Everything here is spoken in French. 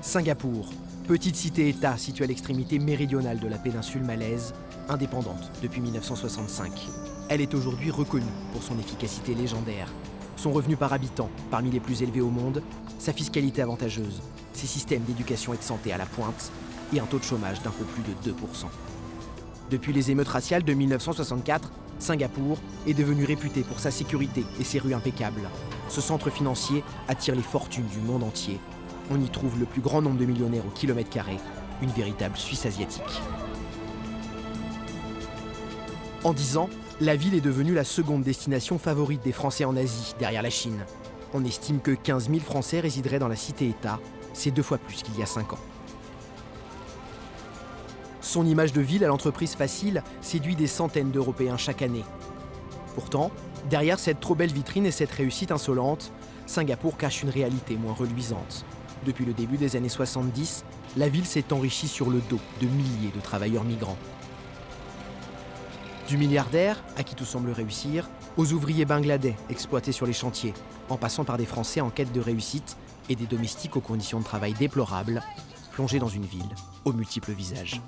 Singapour, petite cité-État située à l'extrémité méridionale de la péninsule malaise, indépendante depuis 1965. Elle est aujourd'hui reconnue pour son efficacité légendaire, son revenu par habitant parmi les plus élevés au monde, sa fiscalité avantageuse, ses systèmes d'éducation ex-ante à la pointe et un taux de chômage d'un peu plus de 2%. Depuis les émeutes raciales de 1964, Singapour est devenu réputé pour sa sécurité et ses rues impeccables. Ce centre financier attire les fortunes du monde entier. On y trouve le plus grand nombre de millionnaires au kilomètre carré, une véritable Suisse asiatique. En 10 ans, la ville est devenue la seconde destination favorite des Français en Asie, derrière la Chine. On estime que 15 000 Français résideraient dans la cité-État, c'est 2 fois plus qu'il y a 5 ans. Son image de ville à l'entreprise facile séduit des centaines d'Européens chaque année. Pourtant, derrière cette trop belle vitrine et cette réussite insolente, Singapour cache une réalité moins reluisante. Depuis le début des années 70, la ville s'est enrichie sur le dos de milliers de travailleurs migrants. Du milliardaire, à qui tout semble réussir, aux ouvriers bangladais exploités sur les chantiers, en passant par des Français en quête de réussite et des domestiques aux conditions de travail déplorables, plongés dans une ville aux multiples visages.